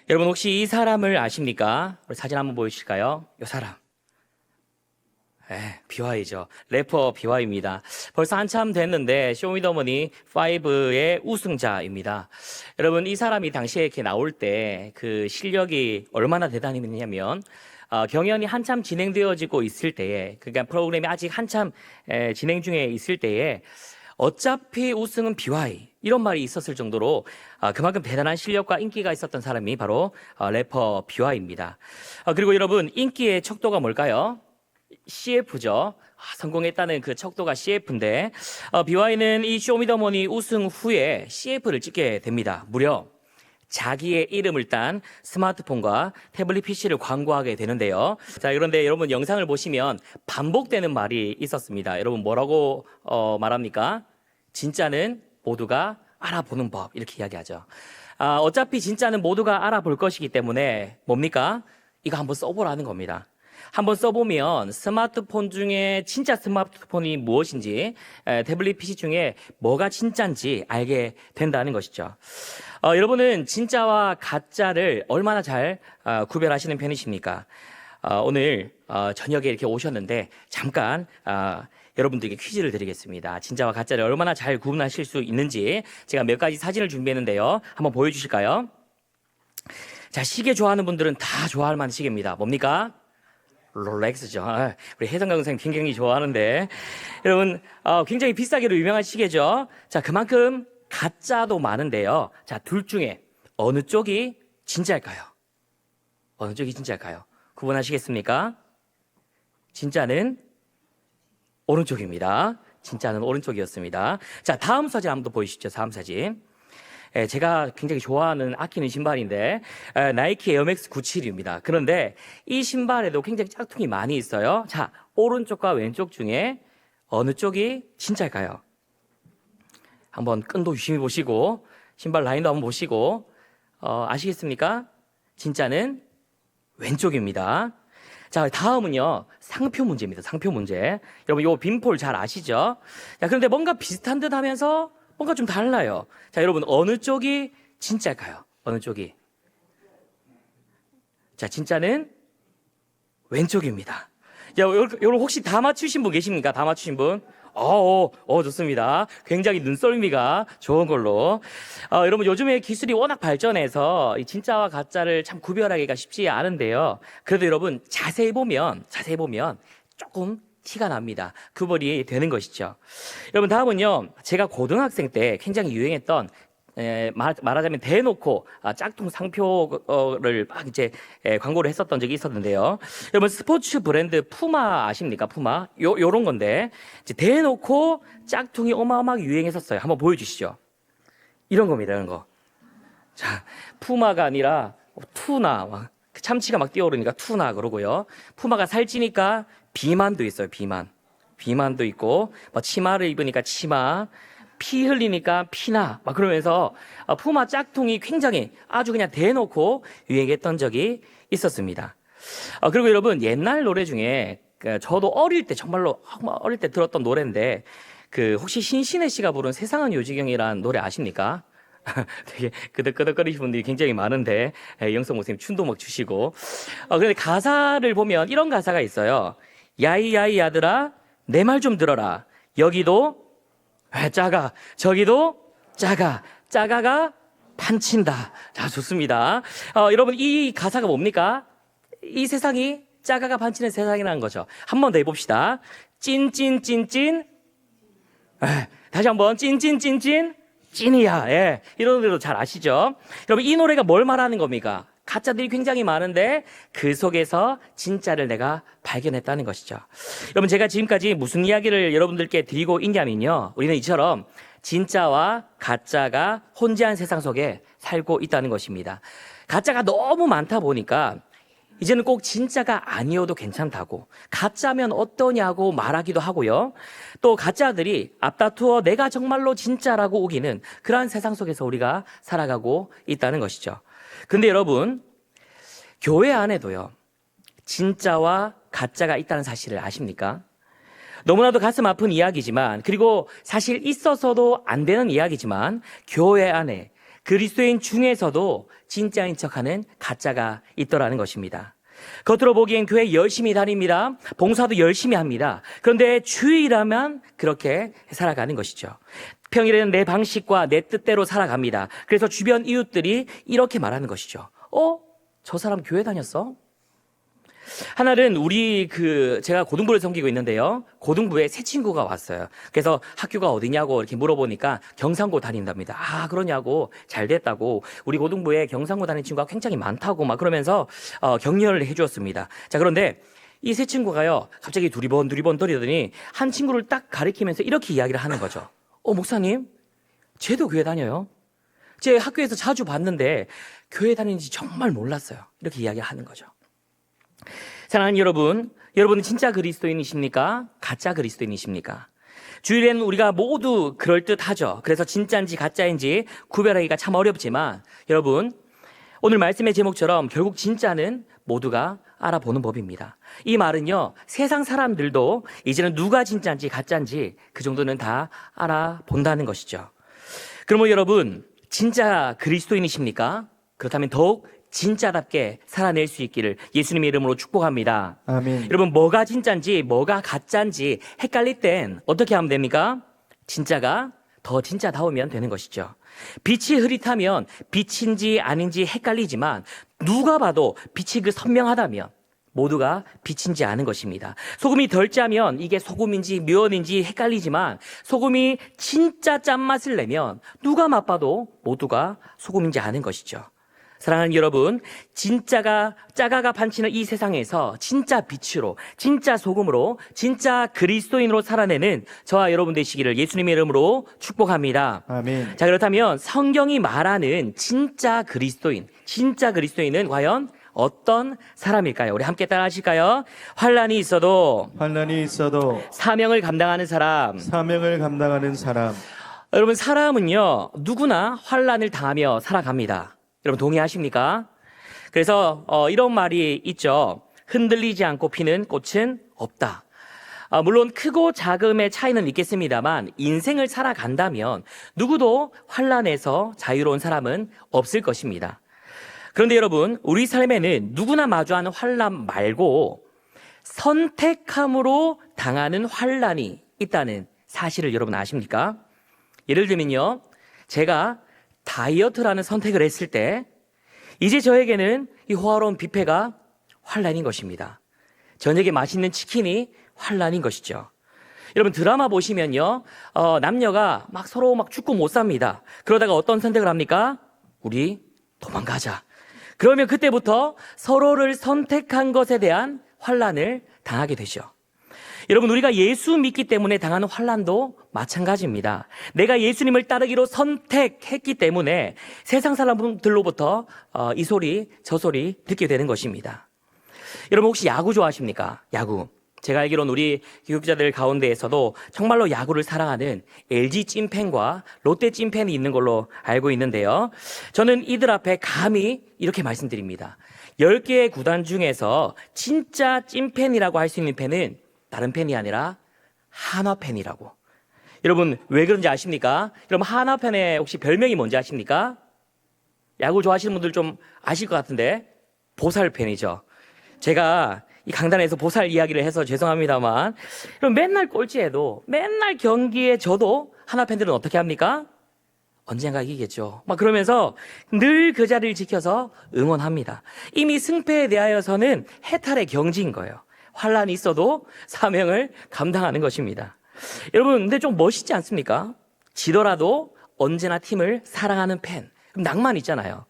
여러분 혹시 이 사람을 아십니까? 우리 사진 한번 보여주실까요? 이 사람. BY죠. 래퍼 BY입니다. 벌써 한참 됐는데 쇼미더머니 5의 우승자입니다. 여러분 이 사람이 당시에 이렇게 나올 때 그 실력이 얼마나 대단했냐면 경연이 한참 진행되어지고 있을 때에, 그러니까 프로그램이 아직 한참 진행 중에 있을 때에 어차피 우승은 BY 이런 말이 있었을 정도로 그만큼 대단한 실력과 인기가 있었던 사람이 바로 래퍼 BY입니다. 그리고 여러분 인기의 척도가 뭘까요? CF죠. 성공했다는 그 척도가 CF인데 BY는 이 쇼미더머니 우승 후에 CF를 찍게 됩니다. 무려 자기의 이름을 딴 스마트폰과 태블릿 PC를 광고하게 되는데요. 자, 그런데 여러분 영상을 보시면 반복되는 말이 있었습니다. 여러분 뭐라고 말합니까? 진짜는 모두가 알아보는 법, 이렇게 이야기하죠. 어차피 진짜는 모두가 알아볼 것이기 때문에 뭡니까? 이거 한번 써보라는 겁니다. 한번 써보면 스마트폰 중에 진짜 스마트폰이 무엇인지, 태블릿 PC 중에 뭐가 진짜인지 알게 된다는 것이죠. 여러분은 진짜와 가짜를 얼마나 잘 구별하시는 편이십니까? 오늘 저녁에 이렇게 오셨는데 잠깐 여러분들에게 퀴즈를 드리겠습니다. 진짜와 가짜를 얼마나 잘 구분하실 수 있는지 제가 몇 가지 사진을 준비했는데요. 한번 보여주실까요? 자, 시계 좋아하는 분들은 다 좋아할 만한 시계입니다. 뭡니까? 롤렉스죠. 우리 혜성강 선생님 굉장히 좋아하는데 여러분 굉장히 비싸기로 유명한 시계죠. 자, 그만큼 가짜도 많은데요. 자, 둘 중에 어느 쪽이 진짜일까요? 어느 쪽이 진짜일까요? 구분하시겠습니까? 진짜는 오른쪽입니다. 진짜는 오른쪽이었습니다. 자, 다음 사진 한번 더 보이시죠. 다음 사진. 제가 굉장히 좋아하는 아끼는 신발인데 나이키 에어맥스 97입니다. 그런데 이 신발에도 굉장히 짝퉁이 많이 있어요. 자, 오른쪽과 왼쪽 중에 어느 쪽이 진짜일까요? 한번 끈도 유심히 보시고 신발 라인도 한번 보시고 아시겠습니까? 진짜는 왼쪽입니다. 자, 다음은요, 상표 문제입니다. 상표 문제. 여러분 이 빈폴 잘 아시죠? 자, 그런데 뭔가 비슷한 듯 하면서 뭔가 좀 달라요. 자, 여러분 어느 쪽이 진짜일까요? 어느 쪽이? 자, 진짜는 왼쪽입니다. 야, 여러분 혹시 다 맞추신 분 계십니까? 다 맞추신 분? 좋습니다. 굉장히 눈썰미가 좋은 걸로. 여러분 요즘에 기술이 워낙 발전해서 이 진짜와 가짜를 참 구별하기가 쉽지 않은데요. 그래도 여러분 자세히 보면 조금 티가 납니다. 구별이 되는 것이죠. 여러분 다음은요, 제가 고등학생 때 굉장히 유행했던 말하자면 대놓고 짝퉁 상표를 막 이제 광고를 했었던 적이 있었는데요. 여러분 스포츠 브랜드 푸마 아십니까? 푸마 요런 건데 이제 대놓고 짝퉁이 어마어마하게 유행했었어요. 한번 보여주시죠. 이런 겁니다. 이런 거. 자, 푸마가 아니라 투나 막 참치가 막 뛰어오르니까 투나 그러고요. 푸마가 살찌니까 비만도 있어요. 비만도 있고 뭐 치마를 입으니까 치마, 피 흘리니까 피나 막 그러면서 푸마 짝퉁이 굉장히 아주 그냥 대놓고 유행했던 적이 있었습니다. 그리고 여러분 옛날 노래 중에 저도 어릴 때 정말로 어릴 때 들었던 노래인데 혹시 신신혜 씨가 부른 세상은 요지경이라는 노래 아십니까? 되게 끄덕끄덕거리시는 분들이 굉장히 많은데 영성 목사님 춤도 막 주시고 그런데 가사를 보면 이런 가사가 있어요. 야이야이 아들아 내 말 좀 들어라. 여기도 작아 저기도 작아가 판친다. 자, 좋습니다. 여러분 이 가사가 뭡니까? 이 세상이 작아가 판치는 세상이라는 거죠. 한 번 더 해봅시다. 찐찐찐찐 다시 한번 찐찐찐찐 찐이야. 예. 이런 노래도 잘 아시죠? 여러분 이 노래가 뭘 말하는 겁니까? 가짜들이 굉장히 많은데 그 속에서 진짜를 내가 발견했다는 것이죠. 여러분 제가 지금까지 무슨 이야기를 여러분들께 드리고 있냐면요, 우리는 이처럼 진짜와 가짜가 혼재한 세상 속에 살고 있다는 것입니다. 가짜가 너무 많다 보니까 이제는 꼭 진짜가 아니어도 괜찮다고, 가짜면 어떠냐고 말하기도 하고요. 또 가짜들이 앞다투어 내가 정말로 진짜라고 우기는 그러한 세상 속에서 우리가 살아가고 있다는 것이죠. 근데 여러분, 교회 안에도요, 진짜와 가짜가 있다는 사실을 아십니까? 너무나도 가슴 아픈 이야기지만, 그리고 사실 있어서도 안 되는 이야기지만, 교회 안에 그리스도인 중에서도 진짜인 척하는 가짜가 있더라는 것입니다. 겉으로 보기엔 교회 열심히 다닙니다. 봉사도 열심히 합니다. 그런데 주일하면 그렇게 살아가는 것이죠. 평일에는 내 방식과 내 뜻대로 살아갑니다. 그래서 주변 이웃들이 이렇게 말하는 것이죠. 저 사람 교회 다녔어? 하나는 제가 고등부를 섬기고 있는데요. 고등부에 새 친구가 왔어요. 그래서 학교가 어디냐고 이렇게 물어보니까 경상고 다닌답니다. 그러냐고, 잘 됐다고. 우리 고등부에 경상고 다니는 친구가 굉장히 많다고 막 그러면서 격려를 해주었습니다. 자, 그런데 이 새 친구가요, 갑자기 두리번 거리더니 한 친구를 딱 가리키면서 이렇게 이야기를 하는 거죠. 목사님, 쟤도 교회 다녀요. 제 학교에서 자주 봤는데 교회 다니는지 정말 몰랐어요. 이렇게 이야기를 하는 거죠. 사랑하는 여러분, 여러분은 진짜 그리스도인이십니까? 가짜 그리스도인이십니까? 주일에는 우리가 모두 그럴듯하죠. 그래서 진짜인지 가짜인지 구별하기가 참 어렵지만 여러분, 오늘 말씀의 제목처럼 결국 진짜는 모두가 알아보는 법입니다. 이 말은요, 세상 사람들도 이제는 누가 진짜인지 가짜인지 그 정도는 다 알아본다는 것이죠. 그러면 여러분, 진짜 그리스도인이십니까? 그렇다면 더욱 진짜답게 살아낼 수 있기를 예수님의 이름으로 축복합니다. 아멘. 여러분, 뭐가 진짜인지 뭐가 가짜인지 헷갈릴 땐 어떻게 하면 됩니까? 진짜가 더 진짜다우면 되는 것이죠. 빛이 흐릿하면 빛인지 아닌지 헷갈리지만 누가 봐도 빛이 선명하다면 모두가 빛인지 아는 것입니다. 소금이 덜 짜면 이게 소금인지 면인지 헷갈리지만 소금이 진짜 짠맛을 내면 누가 맛봐도 모두가 소금인지 아는 것이죠. 사랑하는 여러분, 짜가가 판치는 이 세상에서 진짜 빛으로, 진짜 소금으로, 진짜 그리스도인으로 살아내는 저와 여러분 되시기를 예수님의 이름으로 축복합니다. 아멘. 자, 그렇다면 성경이 말하는 진짜 그리스도인은 과연 어떤 사람일까요? 우리 함께 따라 하실까요? 환난이 있어도 사명을 감당하는 사람. 여러분, 사람은요, 누구나 환난을 당하며 살아갑니다. 여러분 동의하십니까? 그래서 이런 말이 있죠. 흔들리지 않고 피는 꽃은 없다. 물론 크고 작음의 차이는 있겠습니다만 인생을 살아간다면 누구도 환난에서 자유로운 사람은 없을 것입니다. 그런데 여러분, 우리 삶에는 누구나 마주하는 환난 말고 선택함으로 당하는 환난이 있다는 사실을 여러분 아십니까? 예를 들면요, 제가 다이어트라는 선택을 했을 때 이제 저에게는 이 호화로운 뷔페가 환난인 것입니다. 저녁에 맛있는 치킨이 환난인 것이죠. 여러분, 드라마 보시면요, 남녀가 서로 죽고 못 삽니다. 그러다가 어떤 선택을 합니까? 우리 도망가자. 그러면 그때부터 서로를 선택한 것에 대한 환난을 당하게 되죠. 여러분, 우리가 예수 믿기 때문에 당하는 환난도 마찬가지입니다. 내가 예수님을 따르기로 선택했기 때문에 세상 사람들로부터 이 소리 저 소리 듣게 되는 것입니다. 여러분, 혹시 야구 좋아하십니까? 야구. 제가 알기로는 우리 교육자들 가운데에서도 정말로 야구를 사랑하는 LG 찐팬과 롯데 찐팬이 있는 걸로 알고 있는데요. 저는 이들 앞에 감히 이렇게 말씀드립니다. 10개의 구단 중에서 진짜 찐팬이라고 할 수 있는 팬은 다른 팬이 아니라 한화팬이라고. 여러분, 왜 그런지 아십니까? 여러분, 한화팬의 혹시 별명이 뭔지 아십니까? 야구 좋아하시는 분들 좀 아실 것 같은데 보살팬이죠. 제가 이 강단에서 보살 이야기를 해서 죄송합니다만, 그럼 맨날 꼴찌해도 맨날 경기에 져도 한화팬들은 어떻게 합니까? 언젠가 이기겠죠. 그러면서 늘 그 자리를 지켜서 응원합니다. 이미 승패에 대하여서는 해탈의 경지인 거예요. 환난이 있어도 사명을 감당하는 것입니다. 여러분, 근데 좀 멋있지 않습니까? 지더라도 언제나 팀을 사랑하는 팬. 낭만 있잖아요.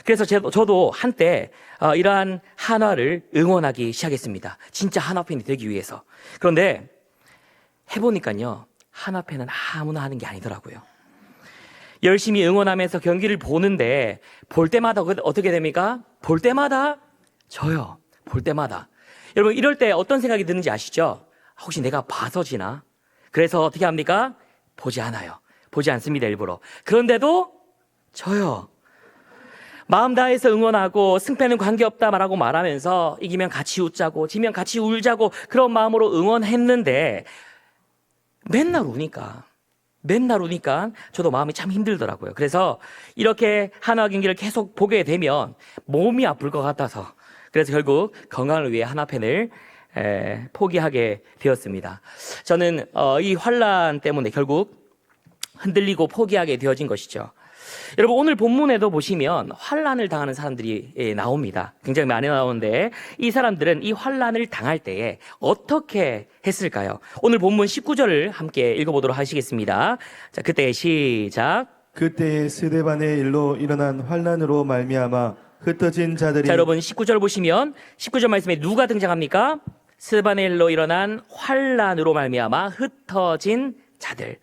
그래서 저도 한때 이러한 한화를 응원하기 시작했습니다. 진짜 한화팬이 되기 위해서. 그런데 해보니까요, 한화팬은 아무나 하는 게 아니더라고요. 열심히 응원하면서 경기를 보는데 볼 때마다 어떻게 됩니까? 볼 때마다 져요. 볼 때마다. 여러분, 이럴 때 어떤 생각이 드는지 아시죠? 혹시 내가 봐서 지나? 그래서 어떻게 합니까? 보지 않아요. 보지 않습니다, 일부러. 그런데도 져요. 마음 다해서 응원하고 승패는 관계없다 말하면서 이기면 같이 웃자고 지면 같이 울자고 그런 마음으로 응원했는데 맨날 우니까 맨날 오니까 저도 마음이 참 힘들더라고요. 그래서 이렇게 한화 경기를 계속 보게 되면 몸이 아플 것 같아서 그래서 결국 건강을 위해 한화팬을 포기하게 되었습니다. 저는 이 환란 때문에 결국 흔들리고 포기하게 되어진 것이죠. 여러분 오늘 본문에도 보시면 환란을 당하는 사람들이 나옵니다. 굉장히 많이 나오는데 이 사람들은 이 환란을 당할 때에 어떻게 했을까요? 오늘 본문 19절을 함께 읽어보도록 하시겠습니다. 자, 그때 시작. 그때에 스데반의 일로 일어난 환란으로 말미암아 흩어진 자들이. 자, 여러분 19절 보시면 19절 말씀에 누가 등장합니까? 스데반의 일로 일어난 환란으로 말미암아 흩어진 자들.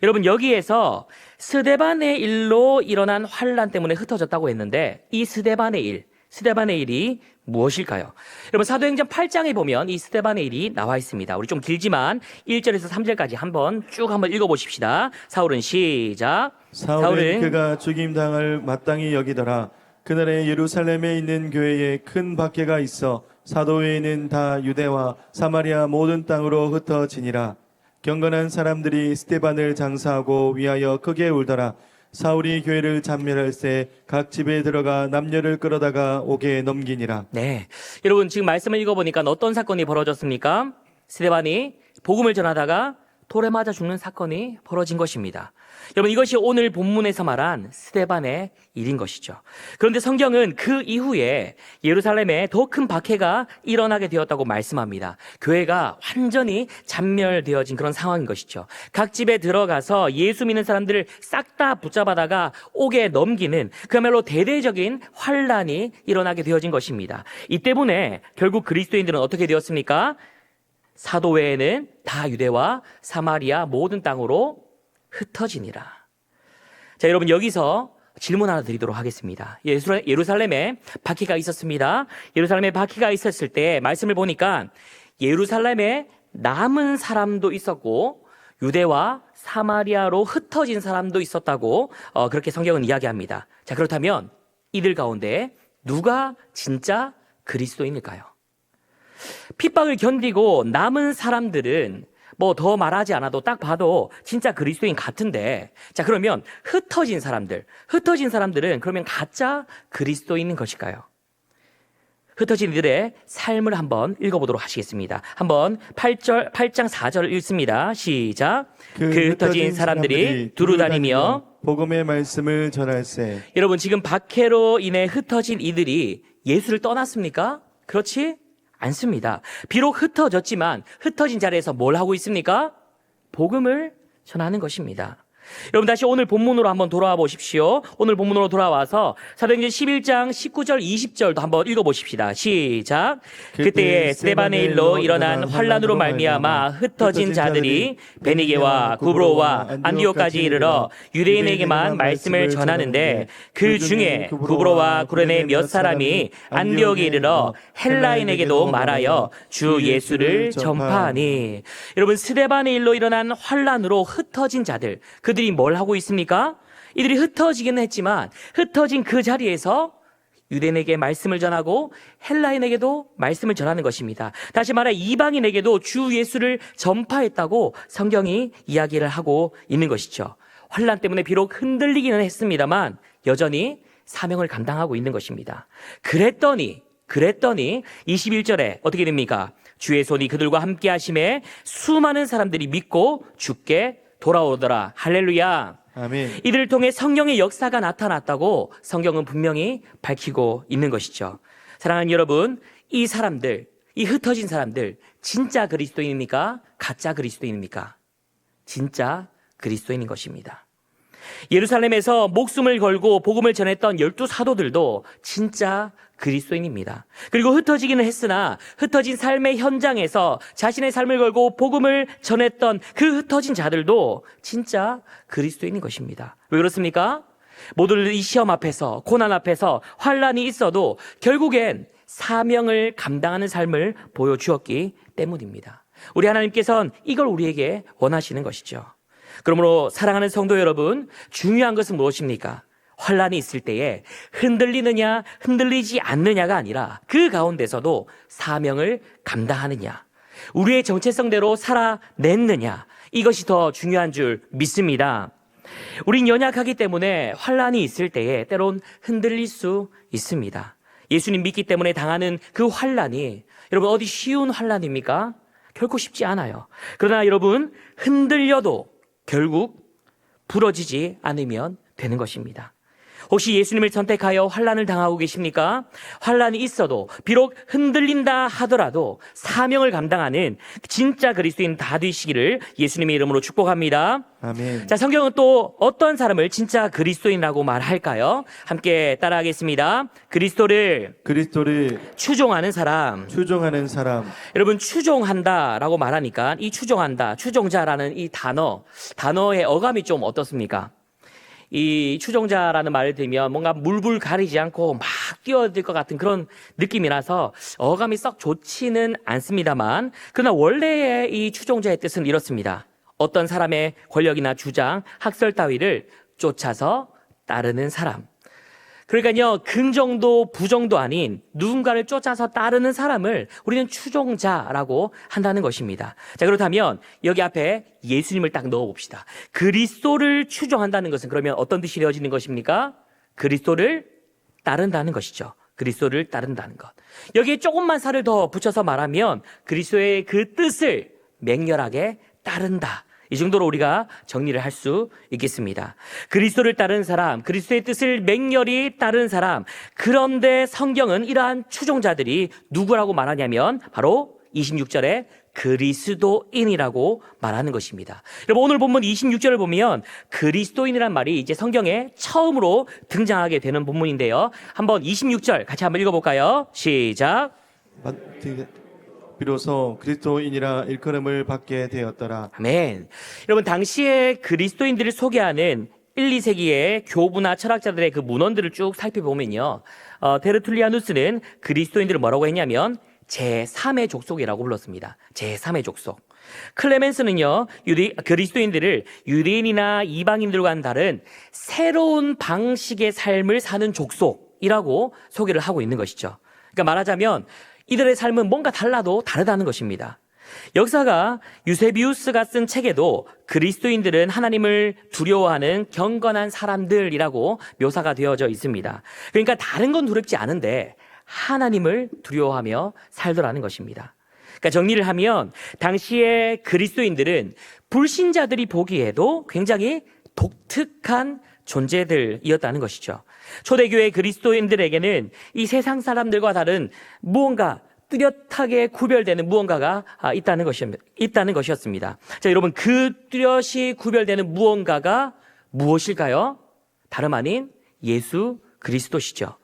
여러분 여기에서 스데반의 일로 일어난 환란 때문에 흩어졌다고 했는데 이 스데반의 일이 무엇일까요? 여러분 사도행전 8장에 보면 이 스데반의 일이 나와 있습니다. 우리 좀 길지만 1절에서 3절까지 한번 읽어보십시다. 사울은 시작. 사울은 그가 죽임당을 마땅히 여기더라. 그날에 예루살렘에 있는 교회에 큰 박해가 있어 사도회에는 다 유대와 사마리아 모든 땅으로 흩어지니라. 경건한 사람들이 스데반을 장사하고 위하여 크게 울더라. 사울이 교회를 잔멸할새 각 집에 들어가 남녀를 끌어다가 옥에 넘기니라. 네, 여러분 지금 말씀을 읽어보니까 어떤 사건이 벌어졌습니까? 스데반이 복음을 전하다가 돌에 맞아 죽는 사건이 벌어진 것입니다. 여러분 이것이 오늘 본문에서 말한 스데반의 일인 것이죠. 그런데 성경은 그 이후에 예루살렘에 더 큰 박해가 일어나게 되었다고 말씀합니다. 교회가 완전히 잔멸되어진 그런 상황인 것이죠. 각 집에 들어가서 예수 믿는 사람들을 싹 다 붙잡아다가 옥에 넘기는 그야말로 대대적인 환란이 일어나게 되어진 것입니다. 이 때문에 결국 그리스도인들은 어떻게 되었습니까? 사도회에는 다 유대와 사마리아 모든 땅으로 흩어지니라. 자, 여러분 여기서 질문 하나 드리도록 하겠습니다. 예루살렘에 박해가 있었습니다. 예루살렘에 박해가 있었을 때 말씀을 보니까 예루살렘에 남은 사람도 있었고 유대와 사마리아로 흩어진 사람도 있었다고 그렇게 성경은 이야기합니다. 자, 그렇다면 이들 가운데 누가 진짜 그리스도인일까요? pit박을 견디고 남은 사람들은 뭐 더 말하지 않아도 딱 봐도 진짜 그리스도인 같은데, 자 그러면 흩어진 사람들은 그러면 가짜 그리스도인인 것일까요? 흩어진 이들의 삶을 한번 읽어보도록 하시겠습니다. 한번 8장 4절을 읽습니다. 시작. 그 흩어진 사람들이 두루다니며 복음의 말씀을 전할세. 여러분 지금 박해로 인해 흩어진 이들이 예수를 떠났습니까? 그렇지 않습니다. 비록 흩어졌지만 흩어진 자리에서 뭘 하고 있습니까? 복음을 전하는 것입니다. 여러분 다시 오늘 본문으로 한번 돌아와 보십시오. 오늘 본문으로 돌아와서 사도행전 11장 19절 20절도 한번 읽어보십시다. 시작. 그때에 스데반의 일로 일어난 환란으로 말미암아 흩어진 자들이 베니게와 구브로와 안디옥까지 이르러 유대인에게만 말씀을 전하는데 그 중에 구브로와 구레네 몇 사람이 안디옥에 이르러 헬라인에게도 말하여 주 예수를 전파하니. 여러분 스데반의 일로 일어난 환란으로 흩어진 자들, 그들이 뭘 하고 있습니까? 이들이 흩어지기는 했지만 흩어진 그 자리에서 유대인에게 말씀을 전하고 헬라인에게도 말씀을 전하는 것입니다. 다시 말해 이방인에게도 주 예수를 전파했다고 성경이 이야기를 하고 있는 것이죠. 환란 때문에 비록 흔들리기는 했습니다만 여전히 사명을 감당하고 있는 것입니다. 그랬더니 21절에 어떻게 됩니까? 주의 손이 그들과 함께 하심에 수많은 사람들이 믿고 주께 돌아오더라. 할렐루야. 아멘. 이들을 통해 성령의 역사가 나타났다고 성경은 분명히 밝히고 있는 것이죠. 사랑하는 여러분, 이 흩어진 사람들 진짜 그리스도인입니까? 가짜 그리스도인입니까? 진짜 그리스도인인 것입니다. 예루살렘에서 목숨을 걸고 복음을 전했던 12사도들도 진짜 그리스도인입니다. 그리고 흩어지기는 했으나 흩어진 삶의 현장에서 자신의 삶을 걸고 복음을 전했던 그 흩어진 자들도 진짜 그리스도인인 것입니다. 왜 그렇습니까? 모두들 이 시험 앞에서, 고난 앞에서 환란이 있어도 결국엔 사명을 감당하는 삶을 보여주었기 때문입니다. 우리 하나님께서는 이걸 우리에게 원하시는 것이죠. 그러므로 사랑하는 성도 여러분, 중요한 것은 무엇입니까? 환란이 있을 때에 흔들리느냐 흔들리지 않느냐가 아니라 그 가운데서도 사명을 감당하느냐, 우리의 정체성대로 살아냈느냐, 이것이 더 중요한 줄 믿습니다. 우린 연약하기 때문에 환란이 있을 때에 때론 흔들릴 수 있습니다. 예수님 믿기 때문에 당하는 그 환란이 여러분 어디 쉬운 환란입니까? 결코 쉽지 않아요. 그러나 여러분 흔들려도 결국 부러지지 않으면 되는 것입니다. 혹시 예수님을 선택하여 환란을 당하고 계십니까? 환란이 있어도 비록 흔들린다 하더라도 사명을 감당하는 진짜 그리스도인 다 되시기를 예수님의 이름으로 축복합니다. 아멘. 자, 성경은 또 어떤 사람을 진짜 그리스도인이라고 말할까요? 함께 따라하겠습니다. 그리스도를 추종하는 사람. 추종하는 사람. 여러분 추종한다라고 말하니까 이 추종한다, 추종자라는 이 단어의 어감이 좀 어떻습니까? 이 추종자라는 말을 들으면 뭔가 물불 가리지 않고 막 뛰어들 것 같은 그런 느낌이라서 어감이 썩 좋지는 않습니다만, 그러나 원래의 이 추종자의 뜻은 이렇습니다. 어떤 사람의 권력이나 주장, 학설 따위를 쫓아서 따르는 사람. 그러니까요, 긍정도 부정도 아닌 누군가를 쫓아서 따르는 사람을 우리는 추종자라고 한다는 것입니다. 자, 그렇다면 여기 앞에 예수님을 딱 넣어봅시다. 그리스도를 추종한다는 것은 그러면 어떤 뜻이 되어지는 것입니까? 그리스도를 따른다는 것이죠. 그리스도를 따른다는 것. 여기에 조금만 살을 더 붙여서 말하면 그리스도의 그 뜻을 맹렬하게 따른다. 이 정도로 우리가 정리를 할 수 있겠습니다. 그리스도를 따르는 사람, 그리스도의 뜻을 맹렬히 따르는 사람. 그런데 성경은 이러한 추종자들이 누구라고 말하냐면 바로 26절에 그리스도인이라고 말하는 것입니다. 여러분 오늘 본문 26절을 보면 그리스도인이란 말이 이제 성경에 처음으로 등장하게 되는 본문인데요. 한번 26절 같이 한번 읽어볼까요? 시작. 비로소 그리스도인이라 일컬음을 받게 되었더라. 아멘. 여러분 당시에 그리스도인들을 소개하는 1, 2세기의 교부나 철학자들의 그 문헌들을 쭉 살펴보면요. 테르툴리아누스는 그리스도인들을 뭐라고 했냐면 제3의 족속이라고 불렀습니다. 제3의 족속. 클레멘스는요, 그리스도인들을 유대인이나 이방인들과는 다른 새로운 방식의 삶을 사는 족속이라고 소개를 하고 있는 것이죠. 그러니까 말하자면 이들의 삶은 뭔가 달라도 다르다는 것입니다. 역사가 유세비우스가 쓴 책에도 그리스도인들은 하나님을 두려워하는 경건한 사람들이라고 묘사가 되어져 있습니다. 그러니까 다른 건 두렵지 않은데 하나님을 두려워하며 살더라는 것입니다. 그러니까 정리를 하면 당시의 그리스도인들은 불신자들이 보기에도 굉장히 독특한 존재들이었다는 것이죠. 초대교회 그리스도인들에게는 이 세상 사람들과 다른 무언가 뚜렷하게 구별되는 무언가가 있다는 것이었습니다. 자, 여러분 그 뚜렷이 구별되는 무언가가 무엇일까요? 다름 아닌 예수 그리스도시죠.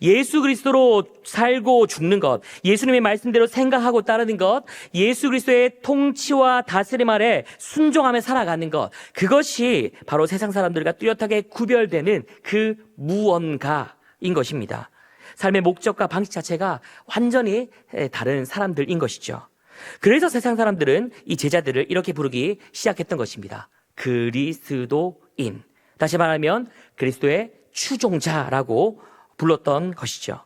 예수 그리스도로 살고 죽는 것, 예수님의 말씀대로 생각하고 따르는 것, 예수 그리스도의 통치와 다스림 아래 순종하며 살아가는 것, 그것이 바로 세상 사람들과 뚜렷하게 구별되는 그 무언가인 것입니다. 삶의 목적과 방식 자체가 완전히 다른 사람들인 것이죠. 그래서 세상 사람들은 이 제자들을 이렇게 부르기 시작했던 것입니다. 그리스도인. 다시 말하면 그리스도의 추종자라고 불렀던 것이죠.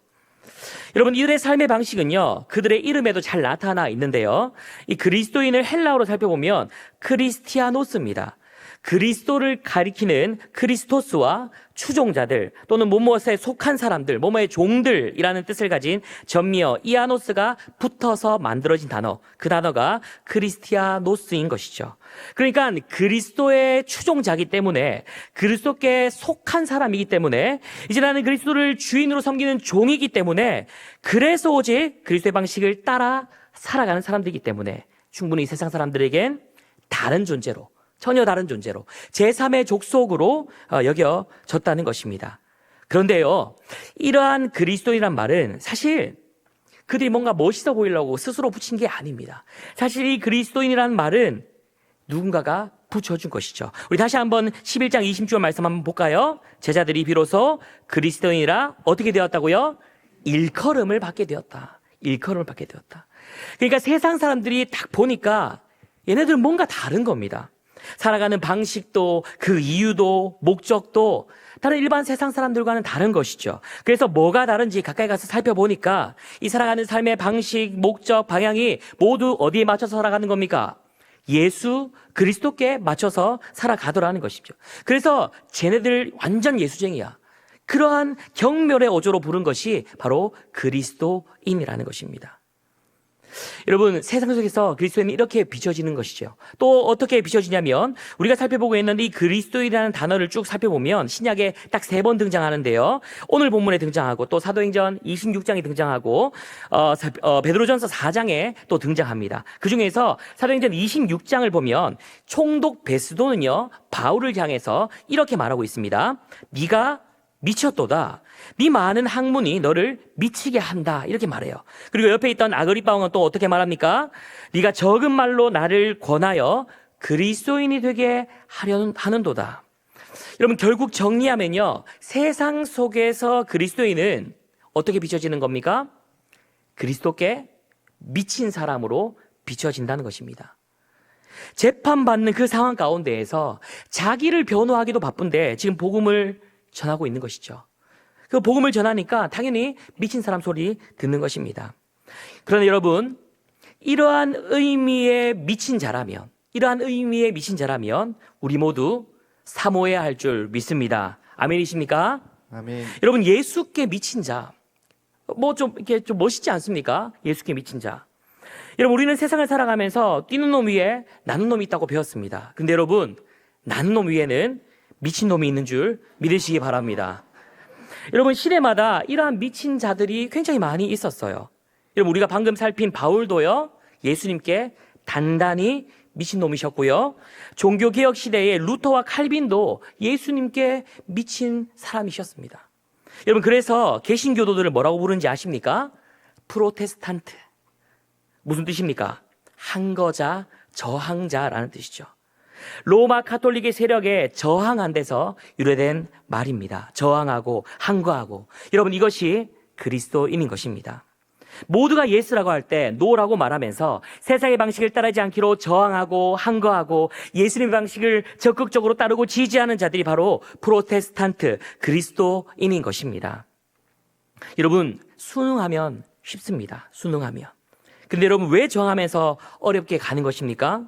여러분 이들의 삶의 방식은요, 그들의 이름에도 잘 나타나 있는데요. 이 그리스도인을 헬라어로 살펴보면 크리스티아노스입니다. 그리스도를 가리키는 크리스토스와 추종자들 또는 뭐뭐에 속한 사람들, 뭐뭐의 종들이라는 뜻을 가진 전미어 이아노스가 붙어서 만들어진 단어, 그 단어가 크리스티아노스인 것이죠. 그러니까 그리스도의 추종자이기 때문에, 그리스도께 속한 사람이기 때문에, 이제 나는 그리스도를 주인으로 섬기는 종이기 때문에, 그래서 오직 그리스도의 방식을 따라 살아가는 사람들이기 때문에 충분히 세상 사람들에겐 다른 존재로, 전혀 다른 존재로 제3의 족속으로 여겨졌다는 것입니다. 그런데요, 이러한 그리스도인이란 말은 사실 그들이 뭔가 멋있어 보이려고 스스로 붙인 게 아닙니다. 사실 이 그리스도인이라는 말은 누군가가 붙여준 것이죠. 우리 다시 한번 11장 20절 말씀 한번 볼까요? 제자들이 비로소 그리스도인이라 어떻게 되었다고요? 일컬음을 받게 되었다. 일컬음을 받게 되었다. 그러니까 세상 사람들이 딱 보니까 얘네들은 뭔가 다른 겁니다. 살아가는 방식도 그 이유도 목적도 다른 일반 세상 사람들과는 다른 것이죠. 그래서 뭐가 다른지 가까이 가서 살펴보니까 이 살아가는 삶의 방식, 목적, 방향이 모두 어디에 맞춰서 살아가는 겁니까? 예수 그리스도께 맞춰서 살아가더라는 것이죠. 그래서 쟤네들 완전 예수쟁이야. 그러한 경멸의 어조로 부른 것이 바로 그리스도인이라는 것입니다. 여러분, 세상 속에서 그리스도인은 이렇게 비춰지는 것이죠. 또 어떻게 비춰지냐면 우리가 살펴보고 있는 이 그리스도인이라는 단어를 쭉 살펴보면 신약에 딱 3번 등장하는데요. 오늘 본문에 등장하고 또 사도행전 26장에 등장하고 베드로전서 4장에 또 등장합니다. 그중에서 사도행전 26장을 보면 총독 베스도는요, 바울을 향해서 이렇게 말하고 있습니다. 네가 미쳤도다. 네 많은 학문이 너를 미치게 한다. 이렇게 말해요. 그리고 옆에 있던 아그리빠 왕은 또 어떻게 말합니까? 네가 적은 말로 나를 권하여 그리스도인이 되게 하는도다. 여러분, 결국 정리하면요, 세상 속에서 그리스도인은 어떻게 비춰지는 겁니까? 그리스도께 미친 사람으로 비춰진다는 것입니다. 재판받는 그 상황 가운데에서 자기를 변호하기도 바쁜데 지금 복음을 전하고 있는 것이죠. 그 복음을 전하니까 당연히 미친 사람 소리 듣는 것입니다. 그런데 여러분, 이러한 의미의 미친 자라면 우리 모두 사모해야 할 줄 믿습니다. 아멘이십니까? 아멘. 여러분, 예수께 미친 자, 이렇게 좀 멋있지 않습니까? 예수께 미친 자. 여러분, 우리는 세상을 살아가면서 뛰는 놈 위에 나는 놈이 있다고 배웠습니다. 근데 여러분, 나는 놈 위에는 미친 놈이 있는 줄 믿으시기 바랍니다. 여러분, 시대마다 이러한 미친 자들이 굉장히 많이 있었어요. 여러분, 우리가 방금 살핀 바울도요, 예수님께 단단히 미친 놈이셨고요. 종교개혁 시대의 루터와 칼빈도 예수님께 미친 사람이셨습니다. 여러분, 그래서 개신교도들을 뭐라고 부르는지 아십니까? 프로테스탄트. 무슨 뜻입니까? 항거자, 저항자라는 뜻이죠. 로마 가톨릭의 세력에 저항한 데서 유래된 말입니다. 저항하고 항거하고. 여러분, 이것이 그리스도인인 것입니다. 모두가 예스라고 할 때 노라고 말하면서 세상의 방식을 따르지 않기로 저항하고 항거하고 예수님의 방식을 적극적으로 따르고 지지하는 자들이 바로 프로테스탄트, 그리스도인인 것입니다. 여러분, 순응하면 쉽습니다. 순응하면. 근데 여러분, 왜 저항하면서 어렵게 가는 것입니까?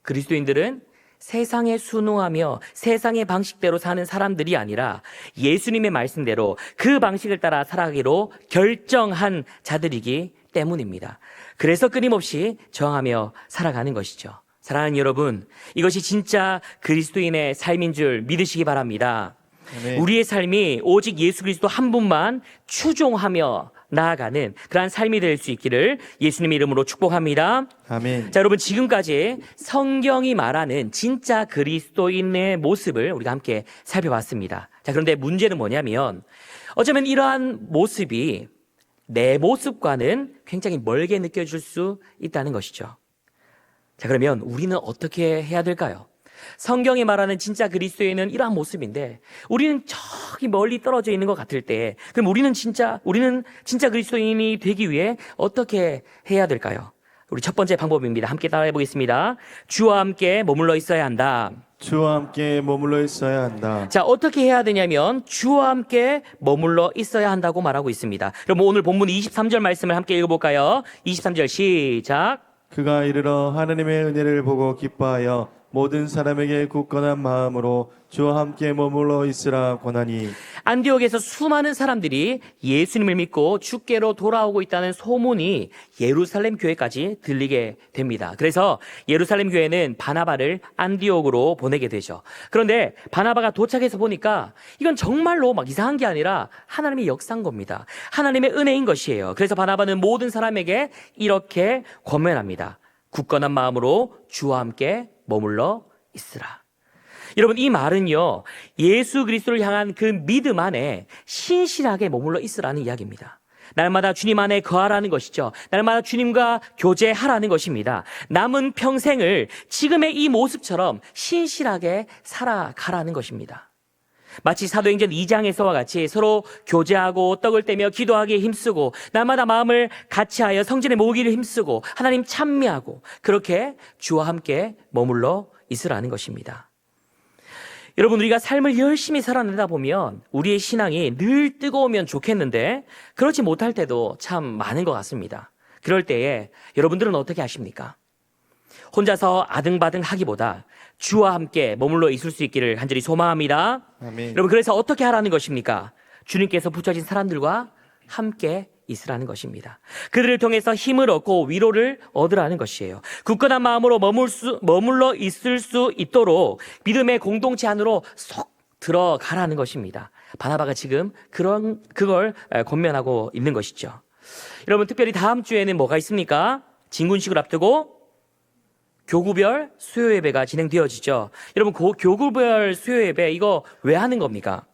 그리스도인들은 세상에 순응하며 세상의 방식대로 사는 사람들이 아니라 예수님의 말씀대로 그 방식을 따라 살아가기로 결정한 자들이기 때문입니다. 그래서 끊임없이 저항하며 살아가는 것이죠. 사랑하는 여러분, 이것이 진짜 그리스도인의 삶인 줄 믿으시기 바랍니다. 네. 우리의 삶이 오직 예수 그리스도 한 분만 추종하며 나아가는 그러한 삶이 될 수 있기를 예수님의 이름으로 축복합니다. 아멘. 자, 여러분, 지금까지 성경이 말하는 진짜 그리스도인의 모습을 우리가 함께 살펴봤습니다. 자, 그런데 문제는 뭐냐면 어쩌면 이러한 모습이 내 모습과는 굉장히 멀게 느껴질 수 있다는 것이죠. 자, 그러면 우리는 어떻게 해야 될까요? 성경이 말하는 진짜 그리스도인은 이러한 모습인데 우리는 저기 멀리 떨어져 있는 것 같을 때, 그럼 우리는 진짜 그리스도인이 되기 위해 어떻게 해야 될까요? 우리 첫 번째 방법입니다. 함께 따라해 보겠습니다. 주와 함께 머물러 있어야 한다. 주와 함께 머물러 있어야 한다. 자, 어떻게 해야 되냐면 주와 함께 머물러 있어야 한다고 말하고 있습니다. 그럼 오늘 본문 23절 말씀을 함께 읽어볼까요? 23절 시작. 그가 이르러 하나님의 은혜를 보고 기뻐하여 모든 사람에게 굳건한 마음으로 주와 함께 머물러 있으라 권하니. 안디옥에서 수많은 사람들이 예수님을 믿고 주께로 돌아오고 있다는 소문이 예루살렘 교회까지 들리게 됩니다. 그래서 예루살렘 교회는 바나바를 안디옥으로 보내게 되죠. 그런데 바나바가 도착해서 보니까 이건 정말로 막 이상한 게 아니라 하나님의 역사인 겁니다. 하나님의 은혜인 것이에요. 그래서 바나바는 모든 사람에게 이렇게 권면합니다. 굳건한 마음으로 주와 함께 머물러 있으라. 여러분, 이 말은요, 예수 그리스도를 향한 그 믿음 안에 신실하게 머물러 있으라는 이야기입니다. 날마다 주님 안에 거하라는 것이죠. 날마다 주님과 교제하라는 것입니다. 남은 평생을 지금의 이 모습처럼 신실하게 살아가라는 것입니다. 마치 사도행전 2장에서와 같이 서로 교제하고 떡을 떼며 기도하기에 힘쓰고 날마다 마음을 같이하여 성전에 모으기를 힘쓰고 하나님 찬미하고 그렇게 주와 함께 머물러 있으라는 것입니다. 여러분, 우리가 삶을 열심히 살아내다 보면 우리의 신앙이 늘 뜨거우면 좋겠는데 그렇지 못할 때도 참 많은 것 같습니다. 그럴 때에 여러분들은 어떻게 하십니까? 혼자서 아등바등 하기보다 주와 함께 머물러 있을 수 있기를 간절히 소망합니다. 아멘. 여러분, 그래서 어떻게 하라는 것입니까? 주님께서 붙여진 사람들과 함께 있으라는 것입니다. 그들을 통해서 힘을 얻고 위로를 얻으라는 것이에요. 굳건한 마음으로 머물러 있을 수 있도록 믿음의 공동체 안으로 쏙 들어가라는 것입니다. 바나바가 지금 그걸 권면하고 있는 것이죠. 여러분, 특별히 다음 주에는 뭐가 있습니까? 진군식을 앞두고 교구별 수요 예배가 진행되어지죠. 여러분, 교구별 수요 예배 이거 왜 하는 겁니까?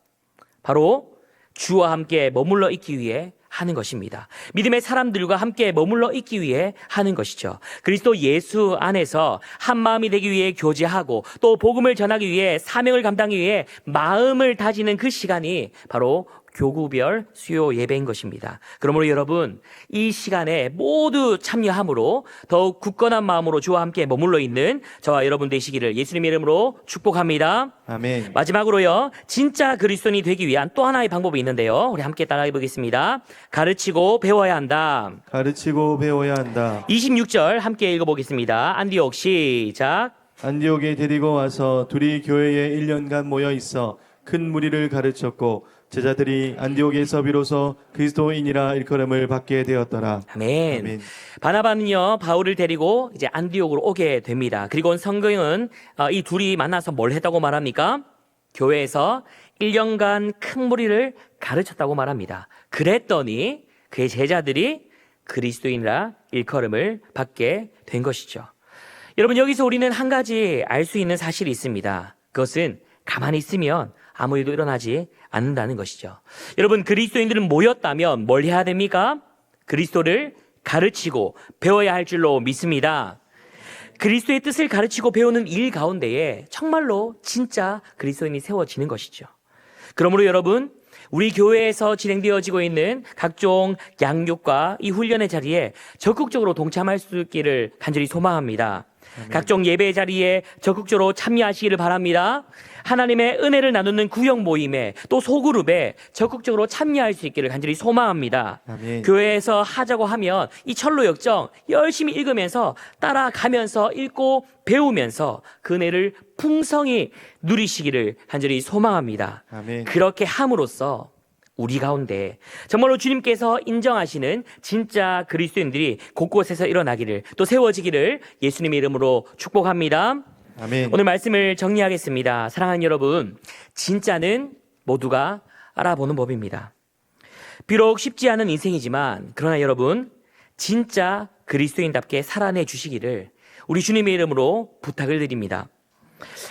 바로 주와 함께 머물러 있기 위해 하는 것입니다. 믿음의 사람들과 함께 머물러 있기 위해 하는 것이죠. 그리스도 예수 안에서 한 마음이 되기 위해 교제하고 또 복음을 전하기 위해 사명을 감당하기 위해 마음을 다지는 그 시간이 바로 교구별 수요 예배인 것입니다. 그러므로 여러분, 이 시간에 모두 참여함으로 더욱 굳건한 마음으로 주와 함께 머물러 있는 저와 여러분 되시기를 예수님의 이름으로 축복합니다. 아멘. 마지막으로요, 진짜 그리스도인이 되기 위한 또 하나의 방법이 있는데요. 우리 함께 따라해 보겠습니다. 가르치고 배워야 한다. 가르치고 배워야 한다. 26절 함께 읽어보겠습니다. 안디옥 시작. 안디옥에 데리고 와서 둘이 교회에 1년간 모여 있어 큰 무리를 가르쳤고 제자들이 안디옥에서 비로소 그리스도인이라 일컬음을 받게 되었더라. 아멘. 아멘. 바나바는요, 바울을 데리고 이제 안디옥으로 오게 됩니다. 그리고 성경은 이 둘이 만나서 뭘 했다고 말합니까? 교회에서 1년간 큰 무리를 가르쳤다고 말합니다. 그랬더니 그의 제자들이 그리스도인이라 일컬음을 받게 된 것이죠. 여러분, 여기서 우리는 한 가지 알 수 있는 사실이 있습니다. 그것은 가만히 있으면 아무 일도 일어나지 않는다는 것이죠. 여러분, 그리스도인들은 모였다면 뭘 해야 됩니까? 그리스도를 가르치고 배워야 할 줄로 믿습니다. 그리스도의 뜻을 가르치고 배우는 일 가운데에 정말로 진짜 그리스도인이 세워지는 것이죠. 그러므로 여러분, 우리 교회에서 진행되어지고 있는 각종 양육과 이 훈련의 자리에 적극적으로 동참할 수 있기를 간절히 소망합니다. 각종 예배 자리에 적극적으로 참여하시기를 바랍니다. 하나님의 은혜를 나누는 구역 모임에 또 소그룹에 적극적으로 참여할 수 있기를 간절히 소망합니다. 아멘. 교회에서 하자고 하면 이 철로 역정 열심히 읽으면서 따라가면서 읽고 배우면서 그 은혜를 풍성히 누리시기를 간절히 소망합니다. 아멘. 그렇게 함으로써 우리 가운데 정말로 주님께서 인정하시는 진짜 그리스도인들이 곳곳에서 일어나기를 또 세워지기를 예수님의 이름으로 축복합니다. 아멘. 오늘 말씀을 정리하겠습니다. 사랑하는 여러분, 진짜는 모두가 알아보는 법입니다. 비록 쉽지 않은 인생이지만 그러나 여러분, 진짜 그리스도인답게 살아내 주시기를 우리 주님의 이름으로 부탁을 드립니다.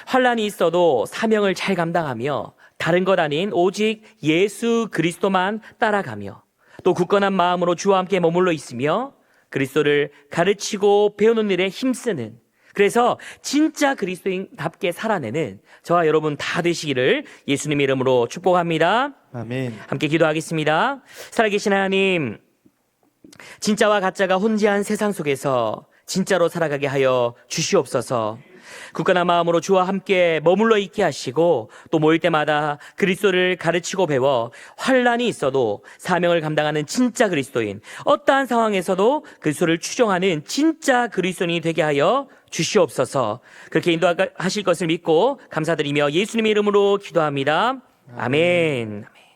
환난이 있어도 사명을 잘 감당하며 다른 것 아닌 오직 예수 그리스도만 따라가며 또 굳건한 마음으로 주와 함께 머물러 있으며 그리스도를 가르치고 배우는 일에 힘쓰는, 그래서 진짜 그리스도인답게 살아내는 저와 여러분 다 되시기를 예수님의 이름으로 축복합니다. 아멘. 함께 기도하겠습니다. 살아계신 하나님, 진짜와 가짜가 혼재한 세상 속에서 진짜로 살아가게 하여 주시옵소서. 굳건한 마음으로 주와 함께 머물러 있게 하시고 또 모일 때마다 그리스도를 가르치고 배워 환난이 있어도 사명을 감당하는 진짜 그리스도인, 어떠한 상황에서도 그리스도를 추종하는 진짜 그리스도인이 되게 하여 주시옵소서. 그렇게 인도하실 것을 믿고 감사드리며 예수님의 이름으로 기도합니다. 아멘.